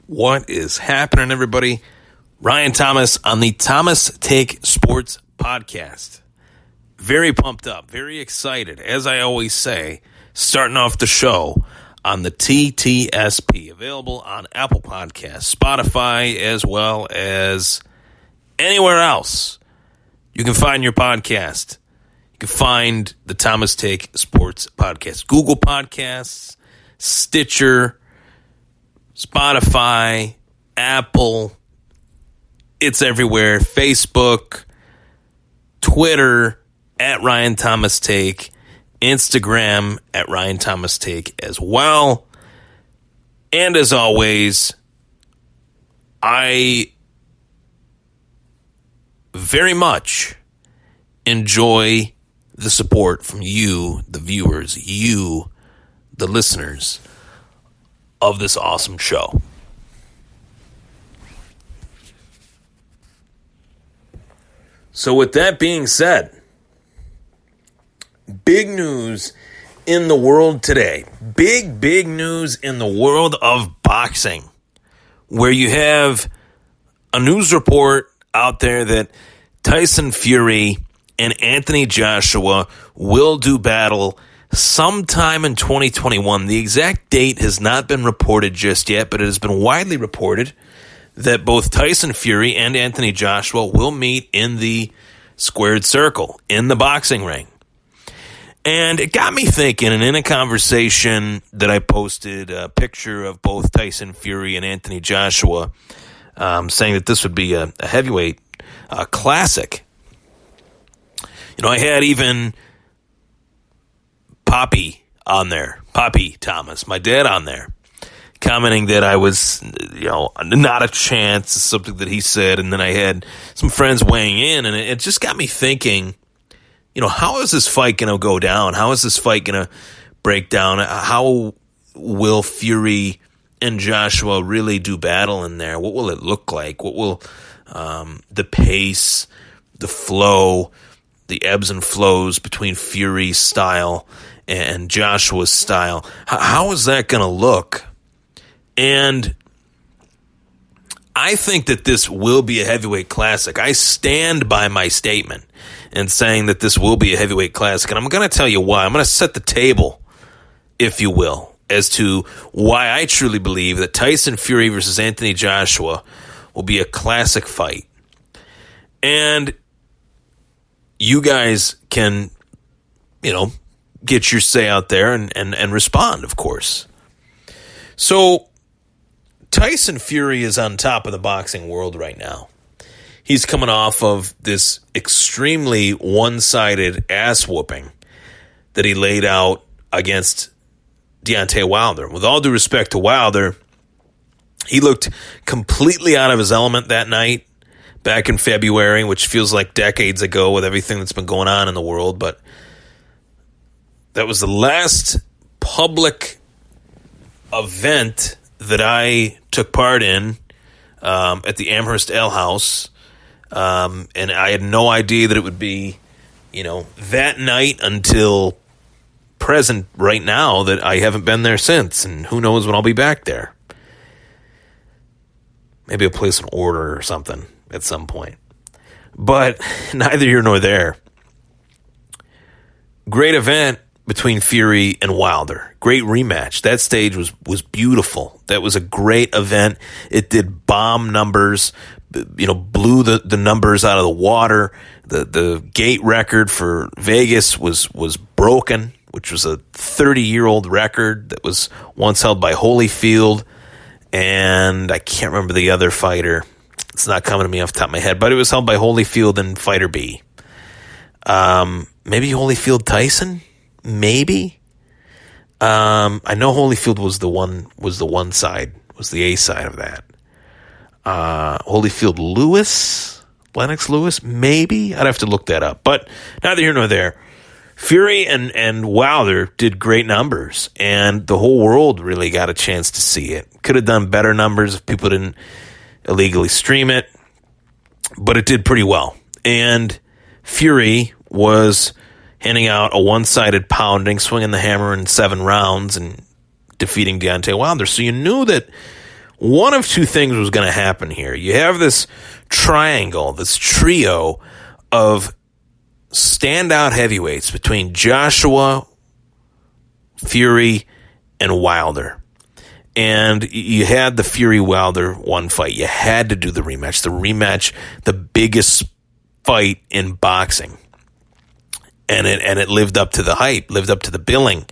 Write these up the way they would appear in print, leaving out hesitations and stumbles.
What is happening, everybody? Ryan Thomas on the Thomas Take Sports Podcast. Very pumped up, very excited, as I always say, starting off the show on the TTSP, available on Apple Podcasts, Spotify, as well as anywhere else you can find your podcast. You can find the Thomas Take Sports Podcast. Google Podcasts, Stitcher, Spotify, Apple, it's everywhere. Facebook, Twitter, at Ryan Thomas Take, Instagram, at Ryan Thomas Take as well. And as always, I very much enjoy the support from you, the viewers, you, the listeners of this awesome show. So with that being said, big news in the world today. Big news in the world of boxing, where you have a news report out there that Tyson Fury and Anthony Joshua will do battle sometime in 2021. The exact date has not been reported just yet, but it has been widely reported that both Tyson Fury and Anthony Joshua will meet in the squared circle, in the boxing ring. And it got me thinking, and in a conversation that I posted, a picture of both Tyson Fury and Anthony Joshua, saying that this would be a heavyweight classic. You know, I had even Poppy Thomas, my dad, on there, commenting that I was, not a chance, something that he said. And then I had some friends weighing in, and it just got me thinking, how is this fight going to go down? How is this fight going to break down? How will Fury and Joshua really do battle in there? What will it look like? What will the pace, the flow, the ebbs and flows between Fury's style and Joshua's style, how is that going to look? And I think that this will be a heavyweight classic. I stand by my statement in saying that this will be a heavyweight classic, and I'm going to tell you why. I'm going to set the table, if you will, as to why I truly believe that Tyson Fury versus Anthony Joshua will be a classic fight. And you guys can, get your say out there and respond, of course. So Tyson Fury is on top of the boxing world right now. He's coming off of this extremely one-sided ass whooping that he laid out against Deontay Wilder. With all due respect to Wilder, he looked completely out of his element that night back in February, which feels like decades ago with everything that's been going on in the world. But that was the last public event that I took part in at the Amherst Ale House. And I had no idea that it would be, that night until present right now, that I haven't been there since. And who knows when I'll be back there. Maybe I'll place an order or something at some point. But neither here nor there. Great event between Fury and Wilder. Great rematch. That stage was beautiful. That was a great event. It did bomb numbers, blew the numbers out of the water. The gate record for Vegas was broken, which was a 30-year-old record that was once held by Holyfield. And I can't remember the other fighter. It's not coming to me off the top of my head, but it was held by Holyfield and Fighter B. Maybe Holyfield Tyson? Maybe. I know Holyfield was the one side, was the A side of that. Holyfield Lennox Lewis, maybe. I'd have to look that up, but neither here nor there. Fury and Wilder did great numbers, and the whole world really got a chance to see it. Could have done better numbers if people didn't illegally stream it, but it did pretty well. And Fury was handing out a one-sided pounding, swinging the hammer in 7 rounds and defeating Deontay Wilder. So you knew that one of two things was going to happen here. You have this triangle, this trio of standout heavyweights between Joshua, Fury, and Wilder. And you had the Fury-Wilder one fight. You had to do the rematch. The rematch, the biggest fight in boxing. And it lived up to the hype, lived up to the billing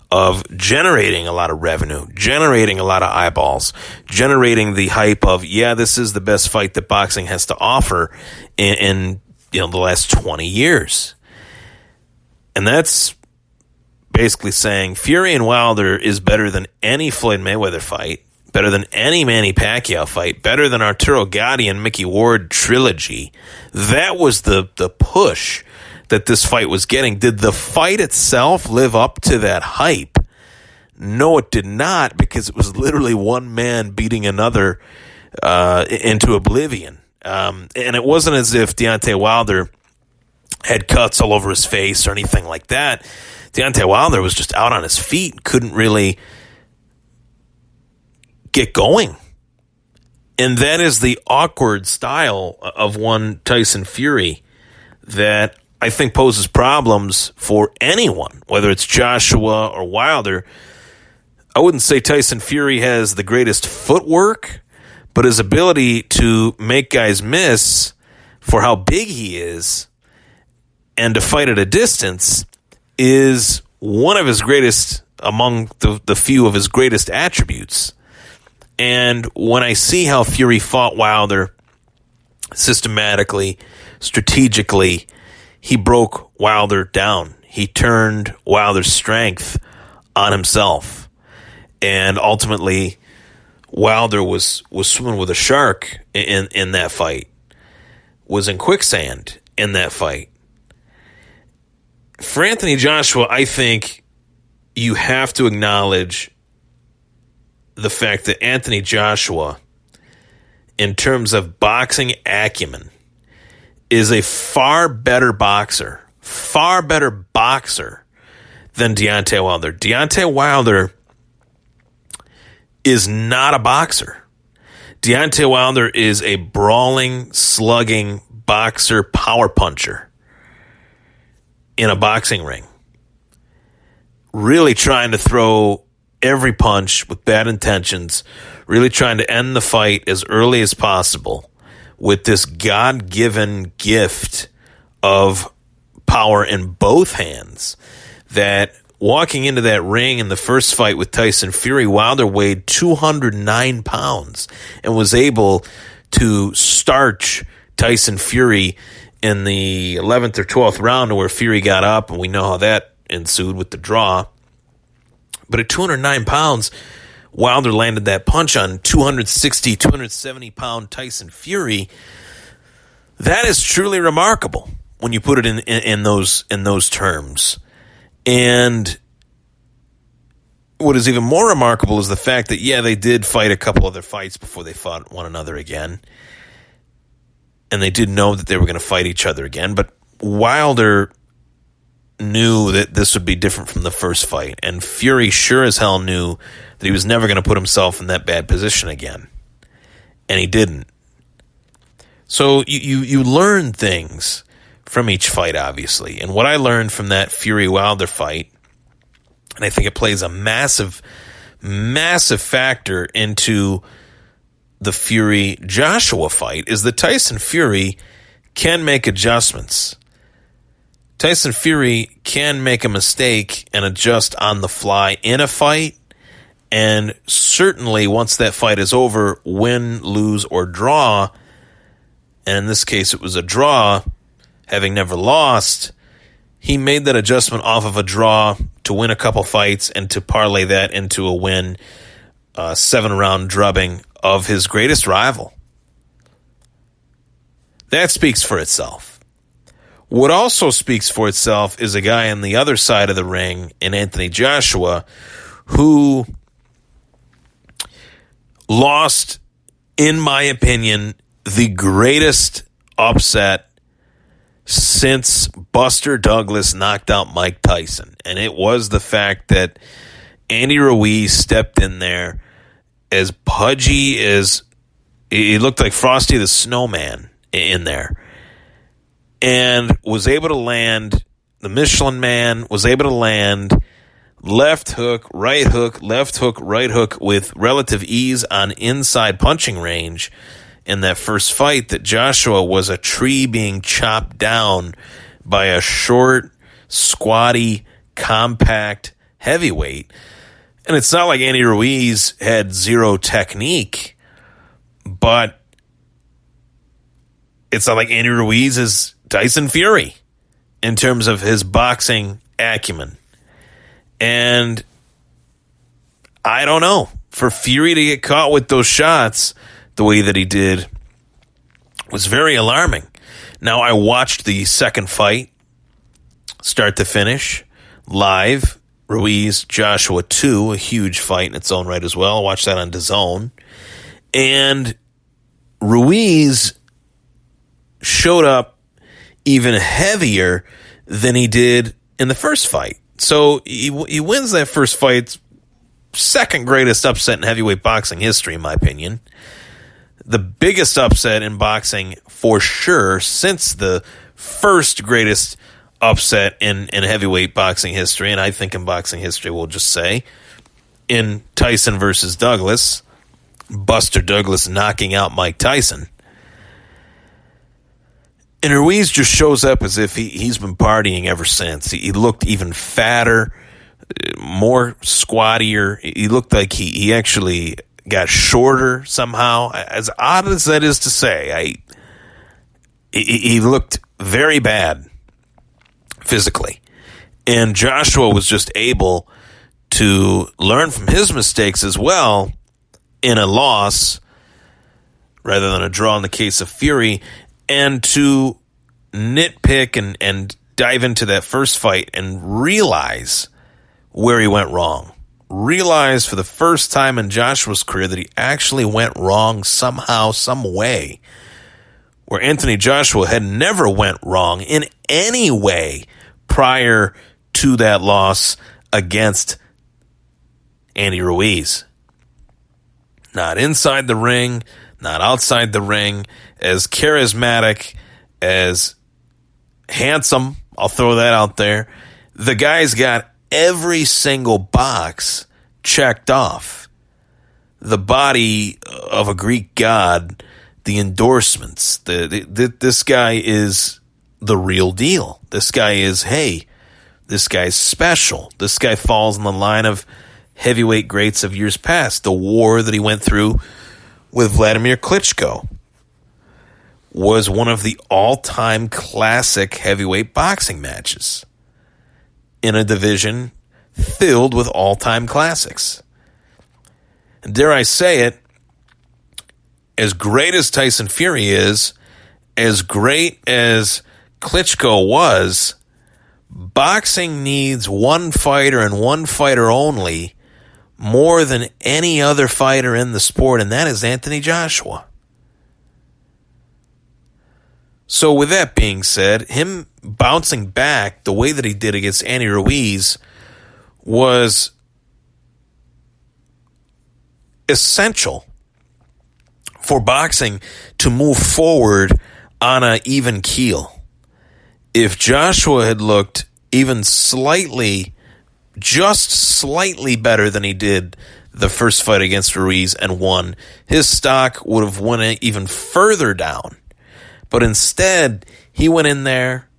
of generating a lot of revenue, generating a lot of eyeballs, generating the hype of, yeah, this is the best fight that boxing has to offer in the last 20 years. And that's basically saying Fury and Wilder is better than any Floyd Mayweather fight, better than any Manny Pacquiao fight, better than Arturo Gatti and Mickey Ward trilogy. That was the push that this fight was getting. Did the fight itself live up to that hype? No, it did not, because it was literally one man beating another into oblivion. And it wasn't as if Deontay Wilder had cuts all over his face or anything like that. Deontay Wilder was just out on his feet, couldn't really get going. And that is the awkward style of one Tyson Fury that I think poses problems for anyone, whether it's Joshua or Wilder. I wouldn't say Tyson Fury has the greatest footwork, but his ability to make guys miss for how big he is and to fight at a distance is one of his greatest, among the few of his greatest attributes. And when I see how Fury fought Wilder systematically, strategically, he broke Wilder down. He turned Wilder's strength on himself. And ultimately, Wilder was swimming with a shark in that fight, was in quicksand in that fight. For Anthony Joshua, I think you have to acknowledge the fact that Anthony Joshua, in terms of boxing acumen, is a far better boxer than Deontay Wilder. Deontay Wilder is not a boxer. Deontay Wilder is a brawling, slugging boxer, power puncher in a boxing ring, really trying to throw every punch with bad intentions, really trying to end the fight as early as possible with this God-given gift of power in both hands. That walking into that ring in the first fight with Tyson Fury, Wilder weighed 209 pounds and was able to starch Tyson Fury in the 11th or 12th round, where Fury got up, and we know how that ensued with the draw. But at 209 pounds, Wilder landed that punch on 260, 270-pound Tyson Fury. That is truly remarkable when you put it in those terms. And what is even more remarkable is the fact that, yeah, they did fight a couple other fights before they fought one another again. And they did know that they were going to fight each other again. But Wilder knew that this would be different from the first fight. And Fury sure as hell knew that he was never going to put himself in that bad position again. And he didn't. So you learn things from each fight, obviously. And what I learned from that Fury-Wilder fight, and I think it plays a massive, massive factor into the Fury-Joshua fight, is that Tyson Fury can make adjustments. Tyson Fury can make a mistake and adjust on the fly in a fight, and certainly once that fight is over, win, lose, or draw, and in this case it was a draw, having never lost, he made that adjustment off of a draw to win a couple fights and to parlay that into a win, 7-round drubbing of his greatest rival. That speaks for itself. What also speaks for itself is a guy on the other side of the ring in Anthony Joshua who lost, in my opinion, the greatest upset since Buster Douglas knocked out Mike Tyson. And it was the fact that Andy Ruiz stepped in there as pudgy as he looked like Frosty the Snowman in there, and was able to land the Michelin Man, was able to land left hook, right hook, left hook, right hook with relative ease on inside punching range in that first fight, that Joshua was a tree being chopped down by a short, squatty, compact heavyweight. And it's not like Andy Ruiz had zero technique, but it's not like Andy Ruiz is Tyson Fury in terms of his boxing acumen. And I don't know, for Fury to get caught with those shots the way that he did was very alarming. Now, I watched the second fight, start to finish, live. Ruiz, Joshua 2, a huge fight in its own right as well. I watched that on DAZN. And Ruiz showed up even heavier than he did in the first fight. So he wins that first fight, second greatest upset in heavyweight boxing history, in my opinion. The biggest upset in boxing for sure since the first greatest upset in heavyweight boxing history, and I think in boxing history, we'll just say, in Tyson versus Douglas, Buster Douglas knocking out Mike Tyson. And Ruiz just shows up as if he's been partying ever since. He looked even fatter, more squattier. He looked like he actually got shorter somehow. As odd as that is to say, he looked very bad physically. And Joshua was just able to learn from his mistakes as well in a loss rather than a draw in the case of Fury, and to nitpick and dive into that first fight and realize where he went wrong. Realize for the first time in Joshua's career that he actually went wrong somehow, some way, where Anthony Joshua had never went wrong in any way prior to that loss against Andy Ruiz. Not inside the ring, not outside the ring, as charismatic, as handsome, I'll throw that out there. The guy's got every single box checked off. The body of a Greek god, the endorsements, this guy is the real deal. This guy is, hey, this guy's special. This guy falls in the line of heavyweight greats of years past. The war that he went through with Vladimir Klitschko was one of the all-time classic heavyweight boxing matches in a division filled with all-time classics. And dare I say it, as great as Tyson Fury is, as great as Klitschko was, boxing needs one fighter and one fighter only more than any other fighter in the sport, and that is Anthony Joshua. So with that being said, him bouncing back the way that he did against Andy Ruiz was essential for boxing to move forward on an even keel. If Joshua had looked even slightly, just slightly better than he did the first fight against Ruiz and won, his stock would have went even further down. But instead, he went in there,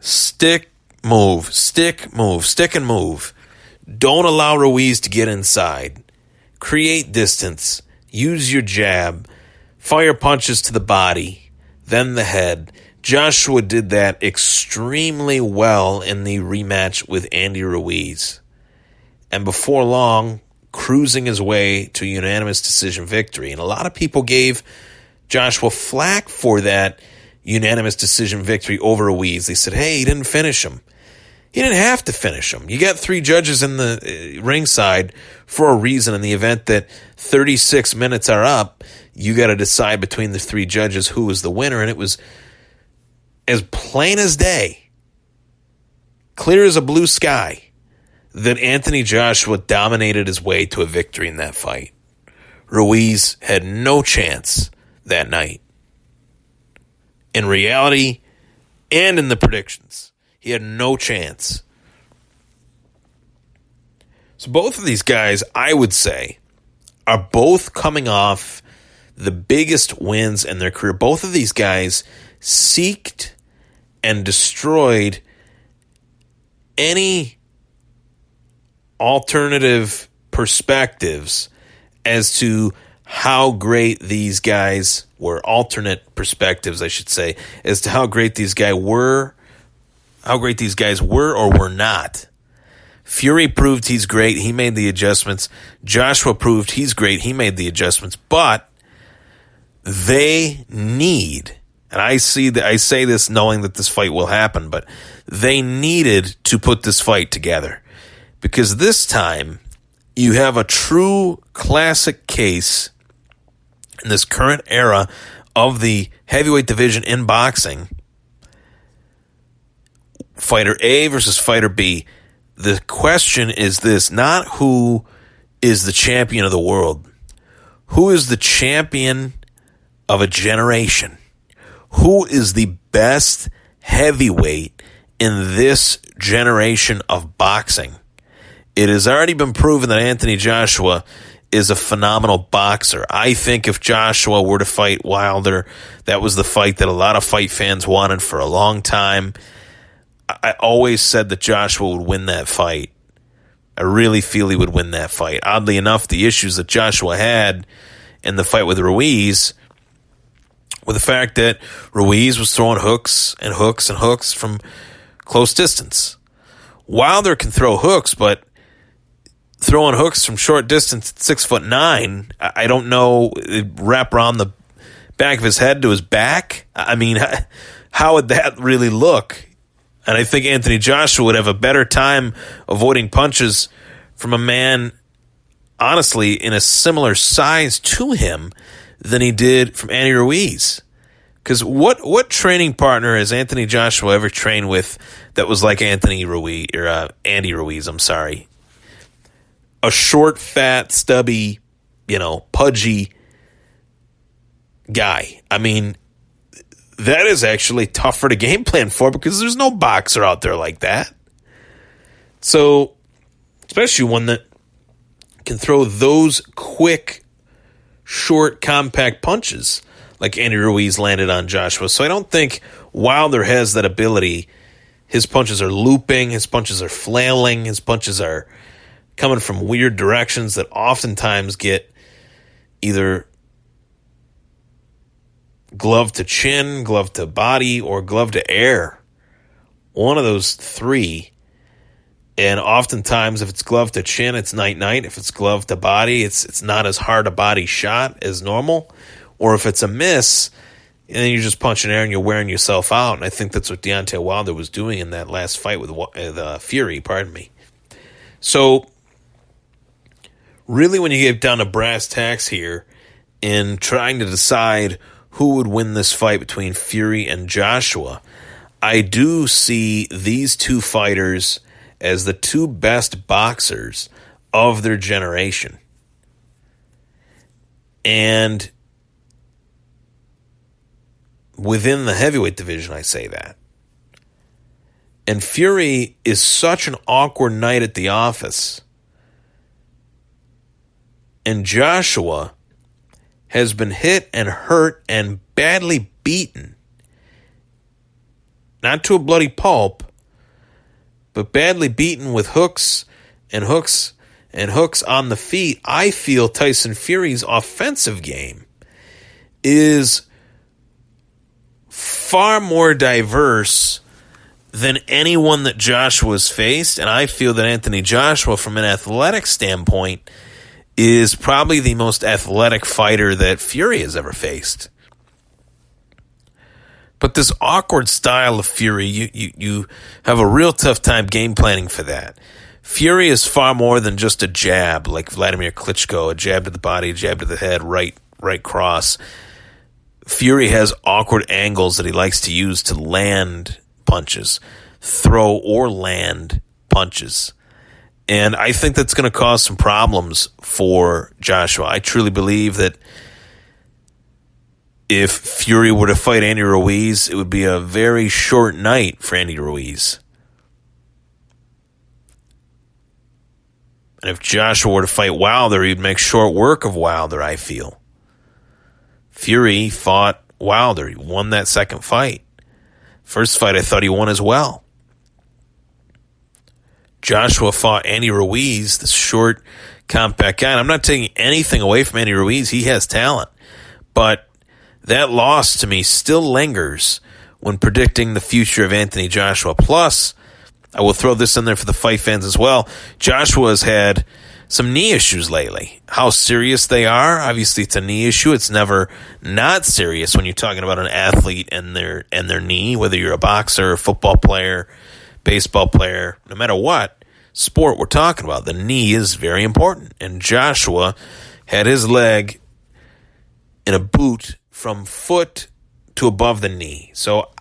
stick, move, stick, move, stick and move. Don't allow Ruiz to get inside. Create distance. Use your jab. Fire punches to the body, then the head. Joshua did that extremely well in the rematch with Andy Ruiz. And before long, cruising his way to a unanimous decision victory. And a lot of people gave Joshua flack for that unanimous decision victory over Ruiz. They said, hey, he didn't finish him. He didn't have to finish him. You got three judges in the ringside for a reason. In the event that 36 minutes are up, you got to decide between the three judges who was the winner. And it was as plain as day, clear as a blue sky, that Anthony Joshua dominated his way to a victory in that fight. Ruiz had no chance that night. In reality and in the predictions, he had no chance. So both of these guys, I would say, are both coming off the biggest wins in their career. Both of these guys seeked and destroyed any alternative perspectives as to how great these guys were, alternate perspectives, I should say, as to how great these guys were or were not. Fury proved he's great. He made the adjustments. Joshua proved he's great. He made the adjustments. But they need, and I say this knowing that this fight will happen, but they needed to put this fight together. Because this time, you have a true classic case in this current era of the heavyweight division in boxing. Fighter A versus Fighter B. The question is this, not who is the champion of the world. Who is the champion of a generation? Who is the best heavyweight in this generation of boxing? It has already been proven that Anthony Joshua is a phenomenal boxer. I think if Joshua were to fight Wilder, that was the fight that a lot of fight fans wanted for a long time. I always said that Joshua would win that fight. I really feel he would win that fight. Oddly enough, the issues that Joshua had in the fight with Ruiz were the fact that Ruiz was throwing hooks and hooks and hooks from close distance. Wilder can throw hooks, but throwing hooks from short distance at 6'9", I don't know, wrap around the back of his head to his back. I mean, how would that really look? And I think Anthony Joshua would have a better time avoiding punches from a man, honestly, in a similar size to him than he did from Andy Ruiz. Because what training partner has Anthony Joshua ever trained with that was like Andy Ruiz? I'm sorry. A short, fat, stubby, pudgy guy. I mean, that is actually tougher to game plan for because there's no boxer out there like that. So, especially one that can throw those quick, short, compact punches like Andy Ruiz landed on Joshua. So I don't think Wilder has that ability. His punches are looping. His punches are flailing. His punches are coming from weird directions that oftentimes get either glove to chin, glove to body, or glove to air. One of those three. And oftentimes, if it's glove to chin, it's night-night. If it's glove to body, it's not as hard a body shot as normal. Or if it's a miss, and then you're just punching air and you're wearing yourself out. And I think that's what Deontay Wilder was doing in that last fight with Fury, pardon me. So, really when you get down to brass tacks here in trying to decide who would win this fight between Fury and Joshua, I do see these two fighters as the two best boxers of their generation. And within the heavyweight division, I say that. And Fury is such an awkward night at the office. And Joshua has been hit and hurt and badly beaten. Not to a bloody pulp, but badly beaten with hooks and hooks and hooks on the feet. I feel Tyson Fury's offensive game is far more diverse than anyone that Joshua's faced, and I feel that Anthony Joshua, from an athletic standpoint, is probably the most athletic fighter that Fury has ever faced. But this awkward style of Fury, you have a real tough time game planning for that. Fury is far more than just a jab, like Vladimir Klitschko, a jab to the body, a jab to the head, right cross. Fury has awkward angles that he likes to use to land punches, throw or land punches. And I think that's going to cause some problems for Joshua. I truly believe that if Fury were to fight Andy Ruiz, it would be a very short night for Andy Ruiz. And if Joshua were to fight Wilder, he'd make short work of Wilder, I feel. Fury fought Wilder. He won that second fight. First fight, I thought he won as well. Joshua fought Andy Ruiz, the short, compact guy. And I'm not taking anything away from Andy Ruiz. He has talent. But that loss to me still lingers when predicting the future of Anthony Joshua. Plus, I will throw this in there for the fight fans as well. Joshua has had some knee issues lately. How serious they are? Obviously, it's a knee issue. It's never not serious when you're talking about an athlete and their knee, whether you're a boxer, a football player, baseball player, no matter what sport we're talking about, the knee is very important. And Joshua had his leg in a boot from foot to above the knee. So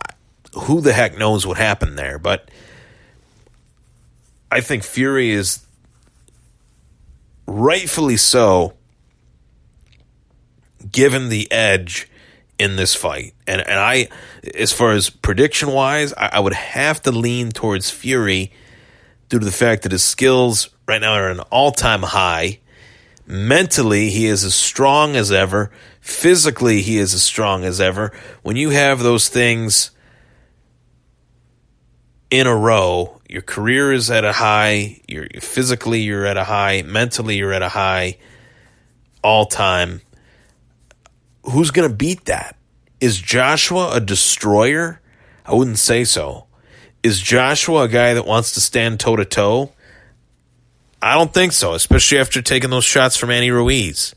who the heck knows what happened there? But I think Fury is rightfully so given the edge in this fight. And I, as far as prediction-wise, I would have to lean towards Fury due to the fact that his skills right now are at an all-time high. Mentally, he is as strong as ever. Physically, he is as strong as ever. When you have those things in a row, your career is at a high, physically you're at a high, mentally you're at a high, all-time. Who's going to beat that? Is Joshua a destroyer? I wouldn't say so. Is Joshua a guy that wants to stand toe-to-toe? I don't think so, especially after taking those shots from Andy Ruiz.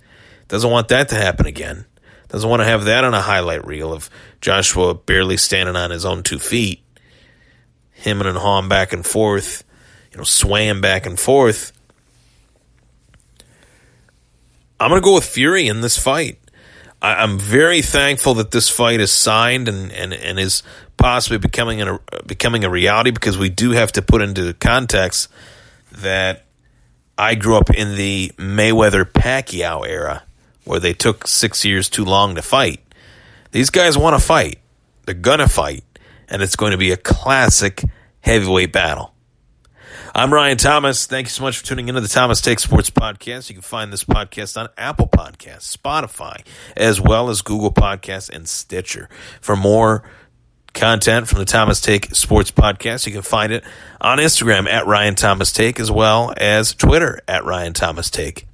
Doesn't want that to happen again. Doesn't want to have that on a highlight reel of Joshua barely standing on his own 2 feet. Him and hawing back and forth, swaying back and forth. I'm going to go with Fury in this fight. I'm very thankful that this fight is signed and is possibly becoming a reality, because we do have to put into context that I grew up in the Mayweather-Pacquiao era, where they took 6 years too long to fight. These guys want to fight. They're going to fight. And it's going to be a classic heavyweight battle. I'm Ryan Thomas. Thank you so much for tuning into the Thomas Take Sports Podcast. You can find this podcast on Apple Podcasts, Spotify, as well as Google Podcasts and Stitcher. For more content from the Thomas Take Sports Podcast, you can find it on Instagram at Ryan Thomas Take, as well as Twitter at Ryan Thomas Take.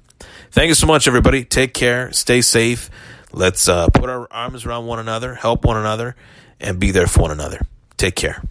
Thank you so much, everybody. Take care. Stay safe. Let's put our arms around one another, help one another, and be there for one another. Take care.